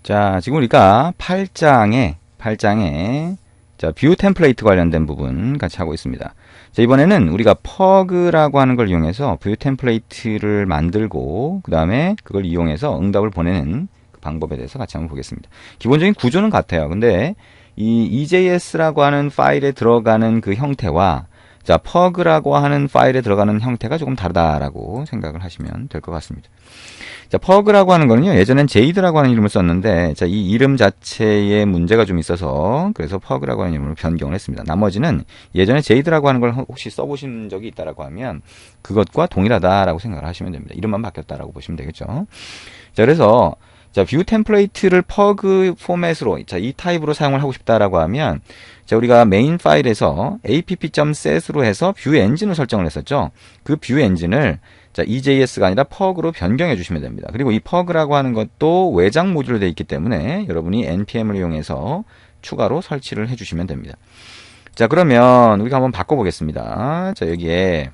자, 지금 우리가 8장에 자, 뷰 템플레이트 관련된 부분 같이 하고 있습니다. 자, 이번에는 우리가 퍼그라고 하는 걸 이용해서 뷰 템플레이트를 만들고 그 다음에 그걸 이용해서 응답을 보내는 그 방법에 대해서 같이 한번 보겠습니다. 기본적인 구조는 같아요. 근데 이 EJS라고 하는 파일에 들어가는 그 형태와 자, 퍼그라고 하는 파일에 들어가는 형태가 조금 다르다라고 생각을 하시면 될 것 같습니다. 자, 퍼그라고 하는 거는요, 예전엔 제이드라고 하는 이름을 썼는데, 자, 이 이름 자체에 문제가 좀 있어서, 그래서 퍼그라고 하는 이름으로 변경을 했습니다. 나머지는 예전에 제이드라고 하는 걸 혹시 써보신 적이 있다라고 하면, 그것과 동일하다라고 생각을 하시면 됩니다. 이름만 바뀌었다라고 보시면 되겠죠. 자, 그래서, 자, 뷰 템플레이트를 퍼그 포맷으로, 자, 이 타입으로 사용을 하고 싶다라고 하면, 자, 우리가 메인 파일에서 app.set으로 해서 뷰 엔진을 설정을 했었죠. 그 뷰 엔진을 자, EJS가 아니라 퍼그로 변경해 주시면 됩니다. 그리고 이 퍼그라고 하는 것도 외장 모듈로 되어 있기 때문에 여러분이 npm을 이용해서 추가로 설치를 해 주시면 됩니다. 자, 그러면 우리가 한번 바꿔보겠습니다. 자, 여기에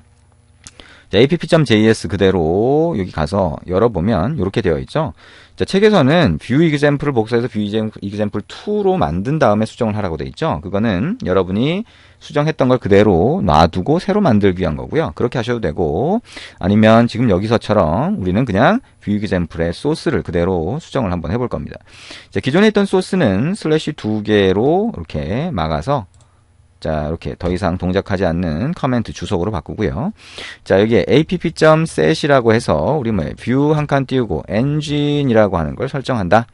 자, app.js 그대로 여기 가서 열어보면 이렇게 되어 있죠. 자, 책에서는 뷰 example을 복사해서 뷰 example 2로 만든 다음에 수정을 하라고 되어 있죠. 그거는 여러분이 수정했던 걸 그대로 놔두고 새로 만들기 위한 거고요. 그렇게 하셔도 되고, 아니면 지금 여기서처럼 우리는 그냥 뷰 example의 소스를 그대로 수정을 한번 해볼 겁니다. 자, 기존에 있던 소스는 슬래시 2개로 이렇게 막아서 자, 이렇게 더 이상 동작하지 않는 커멘트 주석으로 바꾸고요. 자, 여기에 app.set이라고 해서 우리 뷰 한 칸 띄우고 engine이라고 하는 걸 설정한다.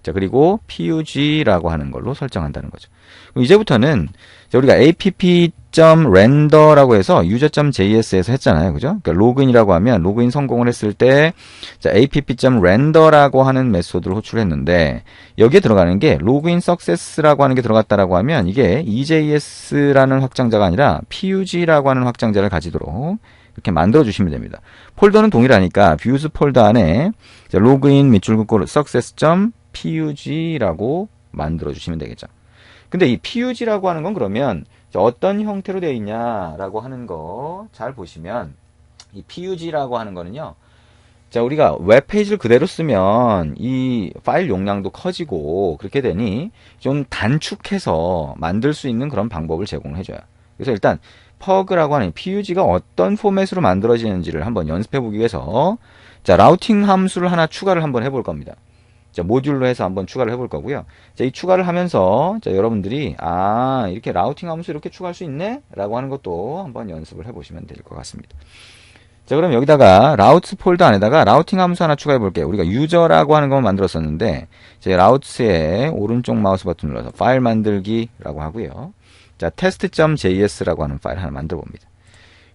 자, 그리고 pug라고 하는 걸로 설정한다는 거죠. 그럼 이제부터는 자, 우리가 app.render라고 해서 user.js에서 했잖아요. 그죠? 그러니까 로그인이라고 하면 로그인 성공을 했을 때 자, app.render라고 하는 메소드를 호출했는데 여기에 들어가는 게 로그인 success라고 하는 게 들어갔다라고 하면 이게 EJS라는 확장자가 아니라 pug라고 하는 확장자를 가지도록 이렇게 만들어 주시면 됩니다. 폴더는 동일하니까 views 폴더 안에 자, 로그인 밑줄 긋고 success.pug라고 만들어 주시면 되겠죠. 근데 이 pug라고 하는 건 그러면 어떤 형태로 되어 있냐라고 하는 거 잘 보시면 이 pug라고 하는 거는요. 자, 우리가 웹페이지를 그대로 쓰면 이 파일 용량도 커지고 그렇게 되니 좀 단축해서 만들 수 있는 그런 방법을 제공을 해줘요. 그래서 일단 퍼그라고 하는 pug가 어떤 포맷으로 만들어지는지를 한번 연습해 보기 위해서 자, 라우팅 함수를 하나 추가를 한번 해볼 겁니다. 자, 모듈로 해서 한번 추가를 해볼 거고요. 자, 이 추가를 하면서 자, 여러분들이 이렇게 라우팅 함수 이렇게 추가할 수 있네? 라고 하는 것도 한번 연습을 해보시면 될 것 같습니다. 자, 그럼 여기다가 라우트 폴더 안에다가 라우팅 함수 하나 추가해 볼게요. 우리가 유저라고 하는 거 만들었었는데 제 라우트의 오른쪽 마우스 버튼 눌러서 파일 만들기라고 하고요. 자, test.js라고 하는 파일 하나 만들어 봅니다.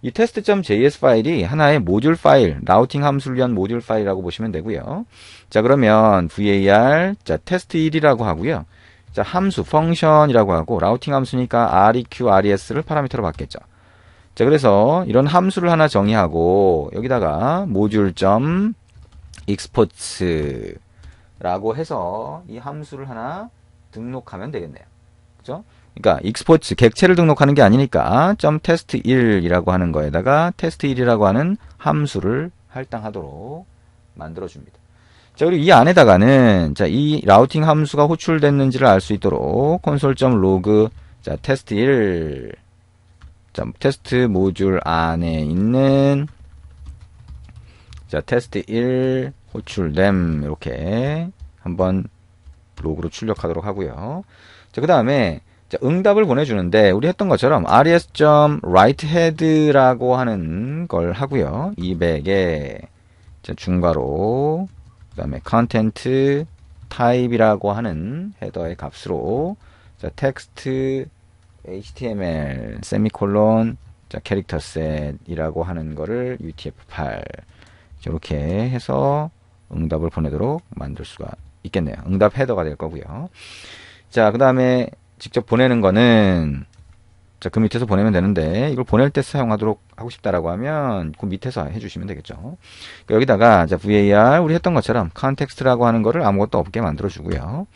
이 test.js 파일이 하나의 모듈 파일, 라우팅 함수를 위한 모듈 파일이라고 보시면 되고요. 자, 그러면 var, 자, test1이라고 하고요. 자, 함수, 펑션이라고 하고, 라우팅 함수니까 req, res를 파라미터로 받겠죠. 자, 그래서 이런 함수를 하나 정의하고, 여기다가 module.export라고 해서 이 함수를 하나 등록하면 되겠네요. 그죠? 그러니까 exports 객체를 등록하는 게 아니니까 .test1이라고 하는 거에다가 test1이라고 하는 함수를 할당하도록 만들어 줍니다. 자, 그리고 이 안에다가는 자, 이 라우팅 함수가 호출됐는지를 알 수 있도록 console.log 자, test1 자, 테스트 모듈 안에 있는 자, test1 호출됨 이렇게 한번 로그로 출력하도록 하고요. 자, 그 다음에 자, 응답을 보내주는데 우리 했던 것처럼 res.writehead라고 하는 걸 하고요. 200에 자, 중괄호 그 다음에 content type이라고 하는 헤더의 값으로 자, text html 세미콜론 자, 캐릭터 셋이라고 하는 거를 utf8 이렇게 해서 응답을 보내도록 만들 수가 있겠네요. 응답 헤더가 될 거고요. 자, 그 다음에 직접 보내는 거는 자, 그 밑에서 보내면 되는데 이걸 보낼 때 사용하도록 하고 싶다라고 하면 그 밑에서 해주시면 되겠죠. 그러니까 여기다가 자, var 우리 했던 것처럼 context라고 하는 거를 아무것도 없게 만들어 주고요.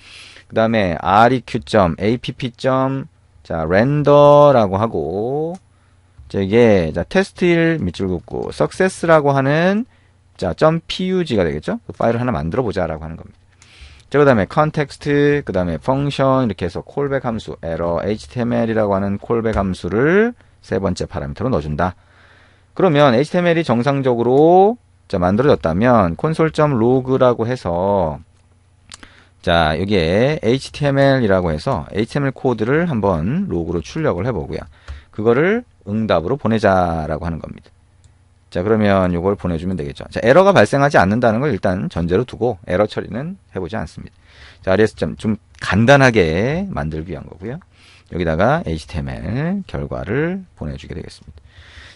그 다음에 req.app. 자, render라고 하고 자, 이게 자, test1 밑줄 긋고 success라고 하는 자, .pug가 되겠죠. 그 파일을 하나 만들어 보자라고 하는 겁니다. 자, 그 다음에 context, 그 다음에 function 이렇게 해서 콜백 함수, error, html이라고 하는 콜백 함수를 세 번째 파라미터로 넣어준다. 그러면 html이 정상적으로 자, 만들어졌다면 console.log라고 해서 자, 여기에 html이라고 해서 html 코드를 한번 로그로 출력을 해보고요. 그거를 응답으로 보내자라고 하는 겁니다. 자, 그러면 이걸 보내주면 되겠죠. 자, 에러가 발생하지 않는다는 걸 일단 전제로 두고 에러 처리는 해보지 않습니다. 자, rs 좀 간단하게 만들기 위한 거고요. 여기다가 html 결과를 보내주게 되겠습니다.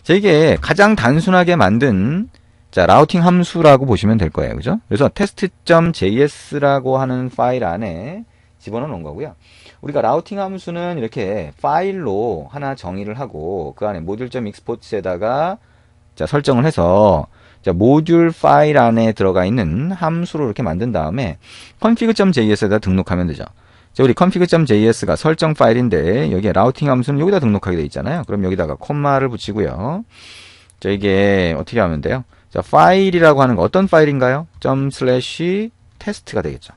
자, 이게 가장 단순하게 만든 자, 라우팅 함수라고 보시면 될 거예요. 그죠? 그래서 test.js라고 하는 파일 안에 집어넣어 놓은 거고요. 우리가 라우팅 함수는 이렇게 파일로 하나 정의를 하고 그 안에 module.export에다가 자, 설정을 해서 자, 모듈 파일 안에 들어가 있는 함수로 이렇게 만든 다음에 config.js에다 등록하면 되죠. 자, 우리 config.js가 설정 파일인데 여기에 라우팅 함수는 여기다 등록하게 돼 있잖아요. 그럼 여기다가 콤마를 붙이고요. 자, 이게 어떻게 하면 돼요? 자, 파일이라고 하는 거 어떤 파일인가요? ./test가 되겠죠.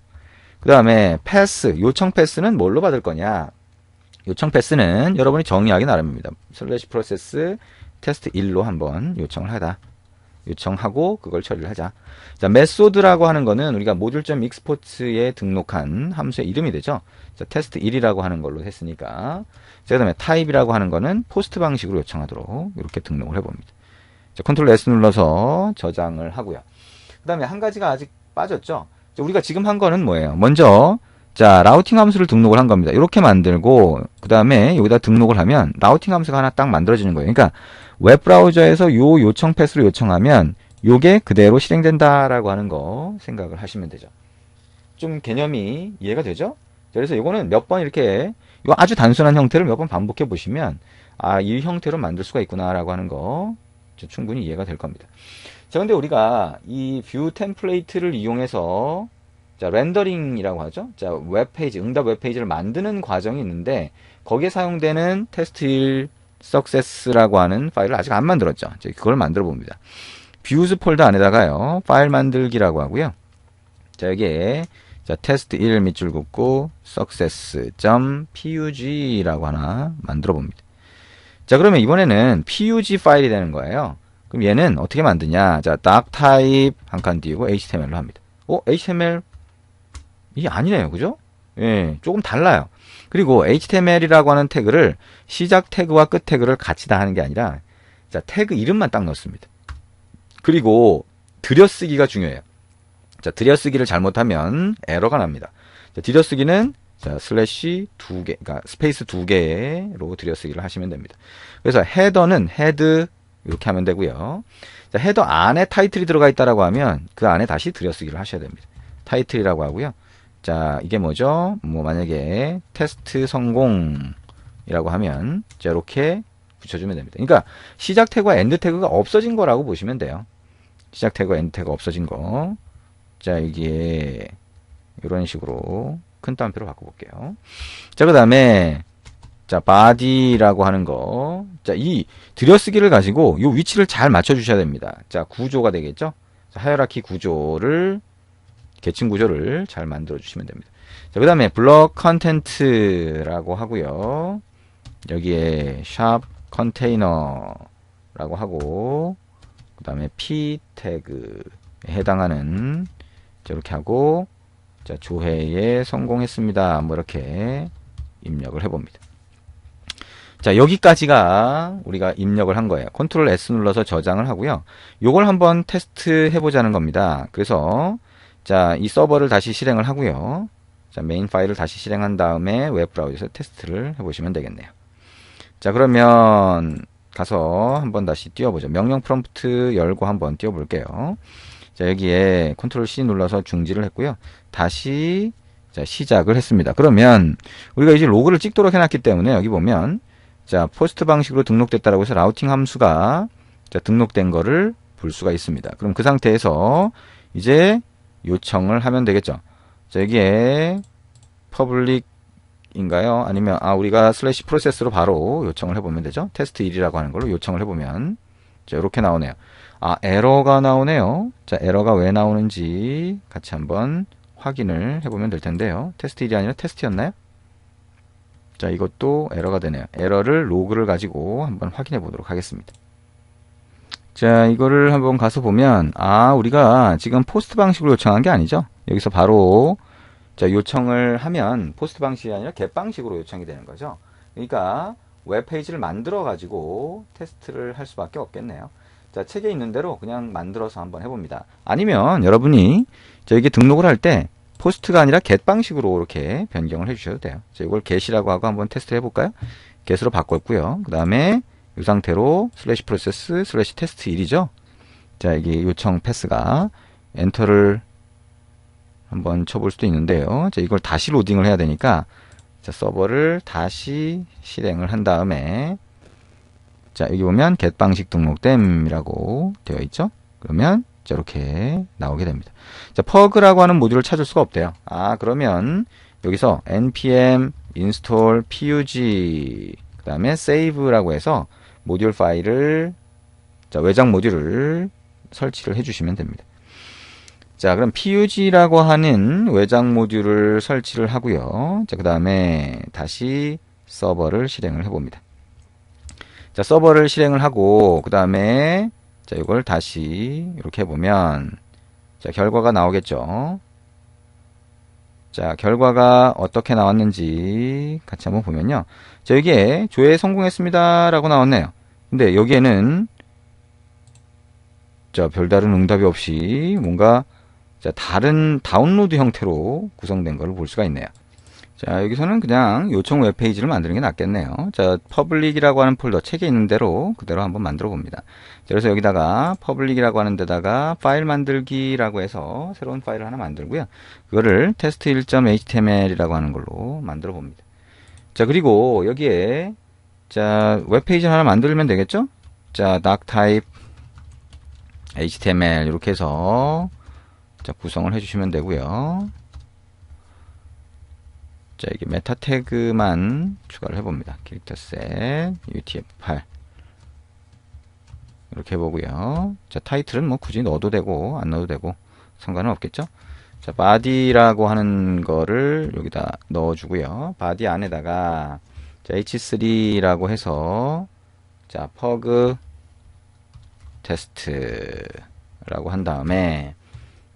그 다음에 패스, 요청 패스는 뭘로 받을 거냐? 요청 패스는 여러분이 정의하기 나름입니다. /process test 1로 한번 요청을 하다. 요청하고 그걸 처리를 하자. 자, 메소드라고 하는 거는 우리가 module.export에 등록한 함수의 이름이 되죠. 자, test 1이라고 하는 걸로 했으니까. 자, 그 다음에 type이라고 하는 거는 포스트 방식으로 요청하도록 이렇게 등록을 해봅니다. 자, 컨트롤 S 눌러서 저장을 하고요. 그 다음에 한 가지가 아직 빠졌죠. 자, 우리가 지금 한 거는 뭐예요? 먼저 자, 라우팅 함수를 등록을 한 겁니다. 이렇게 만들고 그 다음에 여기다 등록을 하면 라우팅 함수가 하나 딱 만들어지는 거예요. 그러니까 웹브라우저에서 요 요청 패스로 요청하면 요게 그대로 실행된다라고 하는 거 생각을 하시면 되죠. 좀 개념이 이해가 되죠? 그래서 요거는 몇 번 이렇게 요 아주 단순한 형태를 몇 번 반복해 보시면 아, 이 형태로 만들 수가 있구나라고 하는 거 충분히 이해가 될 겁니다. 자, 근데 우리가 이 뷰 템플레이트를 이용해서 자, 렌더링이라고 하죠. 자, 웹페이지, 응답 웹페이지를 만드는 과정이 있는데 거기에 사용되는 test1 success라고 하는 파일을 아직 안 만들었죠. 자, 그걸 만들어 봅니다. views 폴더 안에다가요. 파일 만들기라고 하고요. 자, 여기에 자, test1 밑줄 긋고 success.pug라고 하나 만들어 봅니다. 자, 그러면 이번에는 pug 파일이 되는 거예요. 그럼 얘는 어떻게 만드냐? 자, doctype 한 칸 띄우고 html로 합니다. HTML 이게 아니네요. 그죠? 예, 조금 달라요. 그리고 html이라고 하는 태그를 시작 태그와 끝 태그를 같이 다 하는 게 아니라 자, 태그 이름만 딱 넣습니다. 그리고 들여쓰기가 중요해요. 자, 들여쓰기를 잘못하면 에러가 납니다. 자, 들여쓰기는 자, 슬래시 2개, 그러니까 스페이스 2개로 들여쓰기를 하시면 됩니다. 그래서 헤더는 헤드 이렇게 하면 되고요. 자, 헤더 안에 타이틀이 들어가 있다라고 하면 그 안에 다시 들여쓰기를 하셔야 됩니다. 타이틀이라고 하고요. 자, 이게 뭐죠? 뭐 만약에 테스트 성공이라고 하면 자, 이렇게 붙여주면 됩니다. 그러니까 시작 태그와 엔드 태그가 없어진 거라고 보시면 돼요. 시작 태그와 엔드 태그가 없어진 거. 자, 이게 이런 식으로 큰 따옴표로 바꿔볼게요. 자, 그 다음에 자, body라고 하는 거. 자, 이 들여쓰기를 가지고 이 위치를 잘 맞춰주셔야 됩니다. 자, 구조가 되겠죠? 자, 하이어라키 구조를 계층 구조를 잘 만들어 주시면 됩니다. 자, 그 다음에 블럭 컨텐트라고 하고요. 여기에 샵 컨테이너라고 하고 그 다음에 p 태그에 해당하는 자, 이렇게 하고 자, 조회에 성공했습니다. 뭐 이렇게 입력을 해봅니다. 자, 여기까지가 우리가 입력을 한 거예요. 컨트롤 S 눌러서 저장을 하고요. 요걸 한번 테스트 해보자는 겁니다. 그래서 자, 이 서버를 다시 실행을 하고요. 자, 메인 파일을 다시 실행한 다음에 웹브라우저에서 테스트를 해보시면 되겠네요. 자, 그러면 가서 한번 다시 띄워보죠. 명령 프롬프트 열고 한번 띄워볼게요. 자, 여기에 컨트롤 C 눌러서 중지를 했고요. 다시 자, 시작을 했습니다. 그러면 우리가 이제 로그를 찍도록 해놨기 때문에 여기 보면 자, 포스트 방식으로 등록됐다라고 해서 라우팅 함수가 자, 등록된 거를 볼 수가 있습니다. 그럼 그 상태에서 이제 요청을 하면 되겠죠. 자, 여기에 public인가요? 아니면 우리가 슬래시 프로세스로 바로 요청을 해보면 되죠. 테스트 1이라고 하는 걸로 요청을 해보면 자, 이렇게 나오네요. 에러가 나오네요. 자, 에러가 왜 나오는지 같이 한번 확인을 해보면 될 텐데요. 테스트 1이 아니라 테스트였나요? 자, 이것도 에러가 되네요. 에러를 로그를 가지고 한번 확인해 보도록 하겠습니다. 자, 이거를 한번 가서 보면, 우리가 지금 포스트 방식으로 요청한 게 아니죠. 여기서 바로, 자, 요청을 하면 포스트 방식이 아니라 get 방식으로 요청이 되는 거죠. 그러니까, 웹페이지를 만들어 가지고 테스트를 할 수밖에 없겠네요. 자, 책에 있는 대로 그냥 만들어서 한번 해봅니다. 아니면 여러분이 저에게 등록을 할 때, 포스트가 아니라 get 방식으로 이렇게 변경을 해주셔도 돼요. 자, 이걸 get이라고 하고 한번 테스트 해볼까요? get으로 바꿨고요. 그 다음에 이 상태로 /process /test1이죠. 자, 이게 요청 패스가 엔터를 한번 쳐볼 수도 있는데요. 자, 이걸 다시 로딩을 해야 되니까 자, 서버를 다시 실행을 한 다음에 자, 여기 보면 get 방식 등록됨이라고 되어 있죠. 그러면 이렇게 나오게 됩니다. 자, pug라고 하는 모듈을 찾을 수가 없대요. 그러면 여기서 npm install pug 그 다음에 save라고 해서 모듈 파일을 자, 외장 모듈을 설치를 해주시면 됩니다. 자, 그럼 pug라고 하는 외장 모듈을 설치를 하고요. 자, 그 다음에 다시 서버를 실행을 해봅니다. 자, 서버를 실행을 하고 그 다음에 자, 이걸 다시 이렇게 해보면 자, 결과가 나오겠죠. 자, 결과가 어떻게 나왔는지 같이 한번 보면요. 자, 여기에 조회 성공했습니다 라고 나왔네요. 근데 여기에는 자, 별다른 응답이 없이 뭔가 자, 다른 다운로드 형태로 구성된 걸 볼 수가 있네요. 자, 여기서는 그냥 요청 웹페이지를 만드는 게 낫겠네요. 자, public이라고 하는 폴더 책에 있는 대로 그대로 한번 만들어 봅니다. 자, 그래서 여기다가 public이라고 하는 데다가 파일 만들기라고 해서 새로운 파일을 하나 만들고요. 그거를 test1.html이라고 하는 걸로 만들어 봅니다. 자, 그리고 여기에 자, 웹페이지 하나 만들면 되겠죠? 자, doctype html 이렇게 해서 자, 구성을 해주시면 되고요. 자, 이게 메타 태그만 추가를 해봅니다. 캐릭터셋 utf8 이렇게 해보고요. 자, 타이틀은 뭐 굳이 넣어도 되고 안 넣어도 되고 상관은 없겠죠. 자, body라고 하는 거를 여기다 넣어주고요. body 안에다가 자, h3라고 해서 자, pug test라고 한 다음에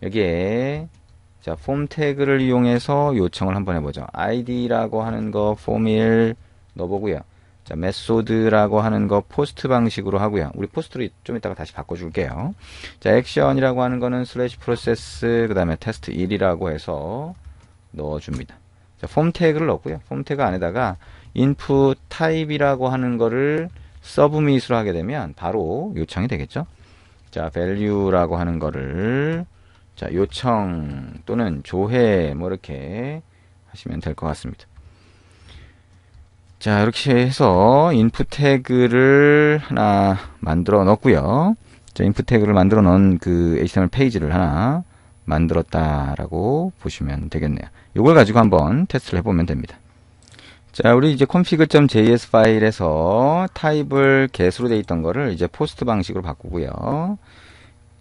여기에 자, 폼 태그를 이용해서 요청을 한번 해보죠. id라고 하는 거 폼1 넣어보고요. 자, 메소드라고 하는 거 포스트 방식으로 하고요. 우리 포스트로 좀 이따가 다시 바꿔줄게요. 자, 액션이라고 하는 거는 /process 그 다음에 테스트 1이라고 해서 넣어줍니다. 자, 폼 태그를 넣고요. 폼 태그 안에다가 input type이라고 하는 거를 서브밋으로 하게 되면 바로 요청이 되겠죠. 자, value라고 하는 거를 자, 요청 또는 조회 뭐 이렇게 하시면 될 것 같습니다. 자, 이렇게 해서 인풋 태그를 하나 만들어 넣었고요. 자, 인풋 태그를 만들어 놓은 그 HTML 페이지를 하나 만들었다라고 보시면 되겠네요. 이걸 가지고 한번 테스트를 해보면 됩니다. 자, 우리 이제 config.js 파일에서 타입을 get으로 돼 있던 거를 이제 포스트 방식으로 바꾸고요.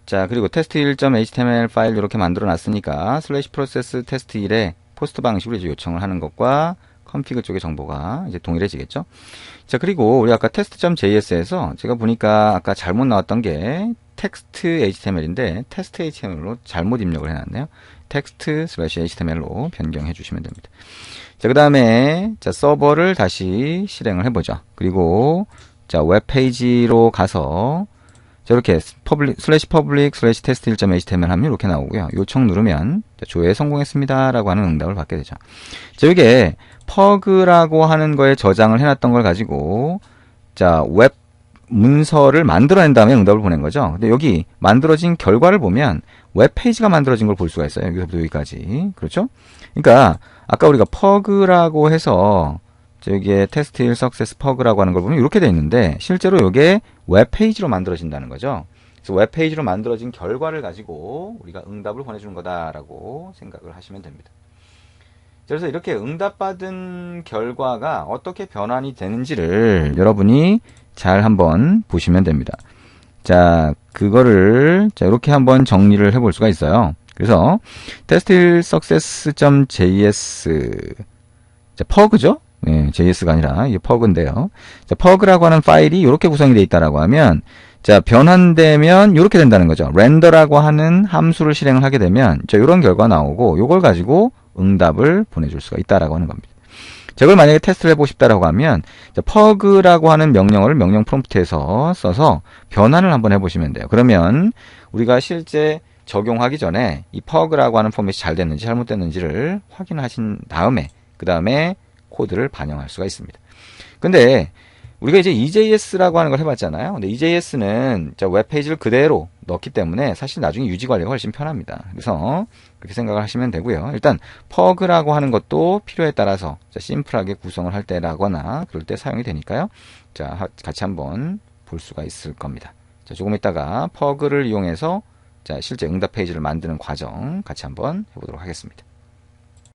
자, 그리고 test1.html 파일 이렇게 만들어 놨으니까 /process test1에 포스트 방식으로 이제 요청을 하는 것과 config 쪽의 정보가 이제 동일해지겠죠. 자, 그리고 우리 아까 test.js에서 제가 보니까 아까 잘못 나왔던 게 text html인데 test html로 잘못 입력을 해놨네요. text/html로 변경해 주시면 됩니다. 자, 그 다음에 자, 서버를 다시 실행을 해보죠. 그리고 자, 웹페이지로 가서 자, 이렇게 public /test1.html 하면 이렇게 나오고요. 요청 누르면 자, 조회 성공했습니다 라고 하는 응답을 받게 되죠. 자, 이게 pug라고 하는 거에 저장을 해놨던 걸 가지고 자, 웹 문서를 만들어낸 다음에 응답을 보낸 거죠. 근데 여기 만들어진 결과를 보면 웹페이지가 만들어진 걸 볼 수가 있어요. 여기서부터 여기까지. 그렇죠? 그러니까 아까 우리가 pug라고 해서 여기에 test1 success pug라고 하는 걸 보면 이렇게 되어 있는데 실제로 이게 웹페이지로 만들어진다는 거죠. 그래서 웹페이지로 만들어진 결과를 가지고 우리가 응답을 보내주는 거다라고 생각을 하시면 됩니다. 그래서 이렇게 응답받은 결과가 어떻게 변환이 되는지를 여러분이 잘 한번 보시면 됩니다. 자, 그거를 자, 이렇게 한번 정리를 해볼 수가 있어요. 그래서 testsuccess.js 자, 퍼그죠? 예, JS가 아니라 이게 퍼그인데요. 자, 퍼그라고 하는 파일이 이렇게 구성이 되어 있다라고 하면 자, 변환되면 이렇게 된다는 거죠. 렌더라고 하는 함수를 실행을 하게 되면 자, 이런 결과 나오고 이걸 가지고 응답을 보내줄 수가 있다라고 하는 겁니다. 자, 이걸 만약에 테스트를 해보고 싶다라고 하면 자, 퍼그라고 하는 명령어를 명령 프롬프트에서 써서 변환을 한번 해보시면 돼요. 그러면 우리가 실제 적용하기 전에 이 퍼그라고 하는 포맷이 잘 됐는지 잘못됐는지를 확인하신 다음에 그 다음에 코드를 반영할 수가 있습니다. 근데 우리가 이제 EJS라고 하는 걸 해봤잖아요. 근데 EJS는 웹페이지를 그대로 넣기 때문에 사실 나중에 유지 관리가 훨씬 편합니다. 그래서 그렇게 생각을 하시면 되고요. 일단 퍼그라고 하는 것도 필요에 따라서 심플하게 구성을 할 때라거나 그럴 때 사용이 되니까요. 자, 같이 한번 볼 수가 있을 겁니다. 자, 조금 있다가 퍼그를 이용해서 자, 실제 응답 페이지를 만드는 과정 같이 한번 해보도록 하겠습니다.